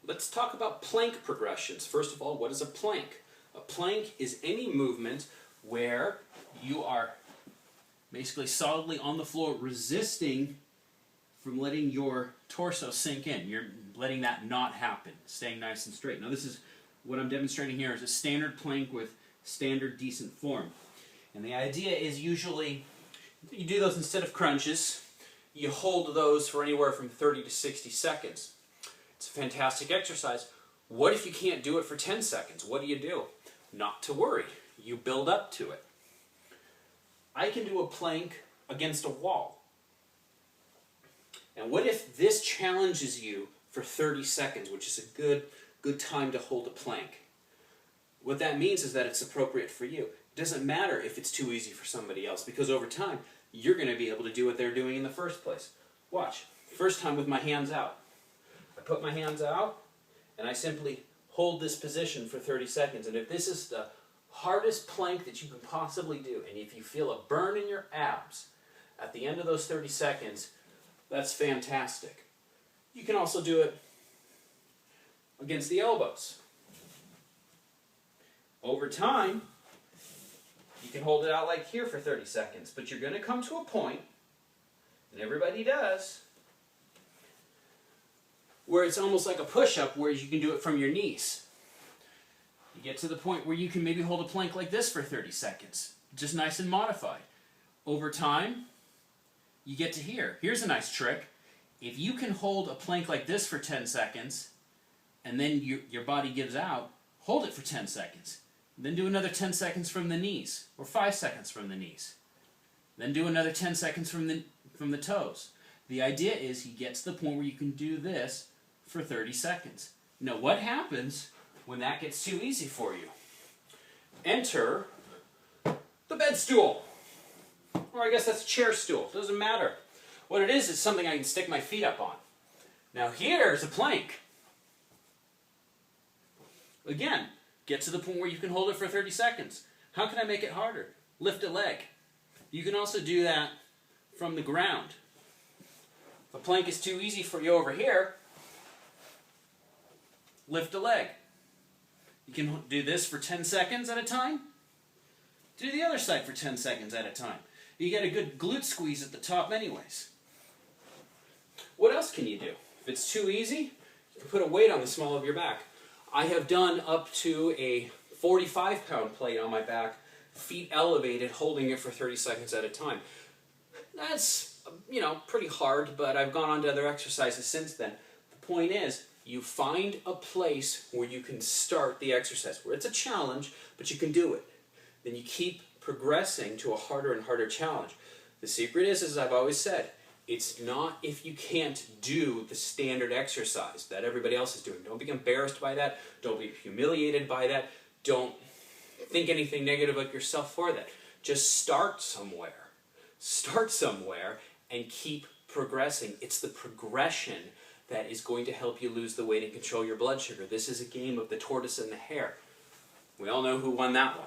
let's talk about plank progressions. First of all, what is a plank? A plank is any movement where you are basically solidly on the floor, resisting from letting your torso sink in. You're letting that not happen, staying nice and straight. Now this is, what I'm demonstrating here is a standard plank with standard decent form. And the idea is usually, you do those instead of crunches, you hold those for anywhere from 30 to 60 seconds. It's a fantastic exercise. What if you can't do it for 10 seconds? What do? Not to worry. You build up to it. I can do a plank against a wall. And what if this challenges you for 30 seconds, which is a good time to hold a plank? What that means is that it's appropriate for you. It doesn't matter if it's too easy for somebody else, because over time, you're going to be able to do what they're doing in the first place. Watch. First time with my hands out. I put my hands out, and I simply hold this position for 30 seconds. And if this is the hardest plank that you can possibly do, and if you feel a burn in your abs at the end of those 30 seconds, that's fantastic. You can also do it against the elbows. Over time, you can hold it out like here for 30 seconds, but you're going to come to a point, and everybody does, where it's almost like a push-up where you can do it from your knees. You get to the point where you can maybe hold a plank like this for 30 seconds, just nice and modified. Over time, you get to here. Here's a nice trick. If you can hold a plank like this for 10 seconds, and then your body gives out, hold it for 10 seconds. Then do another 10 seconds from the knees, or 5 seconds from the knees. Then do another 10 seconds from the toes. The idea is you get to the point where you can do this for 30 seconds. Now what happens when that gets too easy for you? Enter the bed stool. Or I guess that's a chair stool. Doesn't matter. What it is something I can stick my feet up on. Now here's a plank. Again, get to the point where you can hold it for 30 seconds. How can I make it harder? Lift a leg. You can also do that from the ground. If a plank is too easy for you over here, lift a leg. You can do this for 10 seconds at a time. Do the other side for 10 seconds at a time. You get a good glute squeeze at the top anyways. What else can you do? If it's too easy, you can put a weight on the small of your back. I have done up to a 45-pound plate on my back, feet elevated, holding it for 30 seconds at a time. That's, pretty hard, but I've gone on to other exercises since then. The point is, you find a place where you can start the exercise, where it's a challenge, but you can do it. Then you keep progressing to a harder and harder challenge. The secret is, as I've always said, it's not if you can't do the standard exercise that everybody else is doing. Don't be embarrassed by that. Don't be humiliated by that. Don't think anything negative of yourself for that. Just start somewhere. Start somewhere and keep progressing. It's the progression that is going to help you lose the weight and control your blood sugar. This is a game of the tortoise and the hare. We all know who won that one.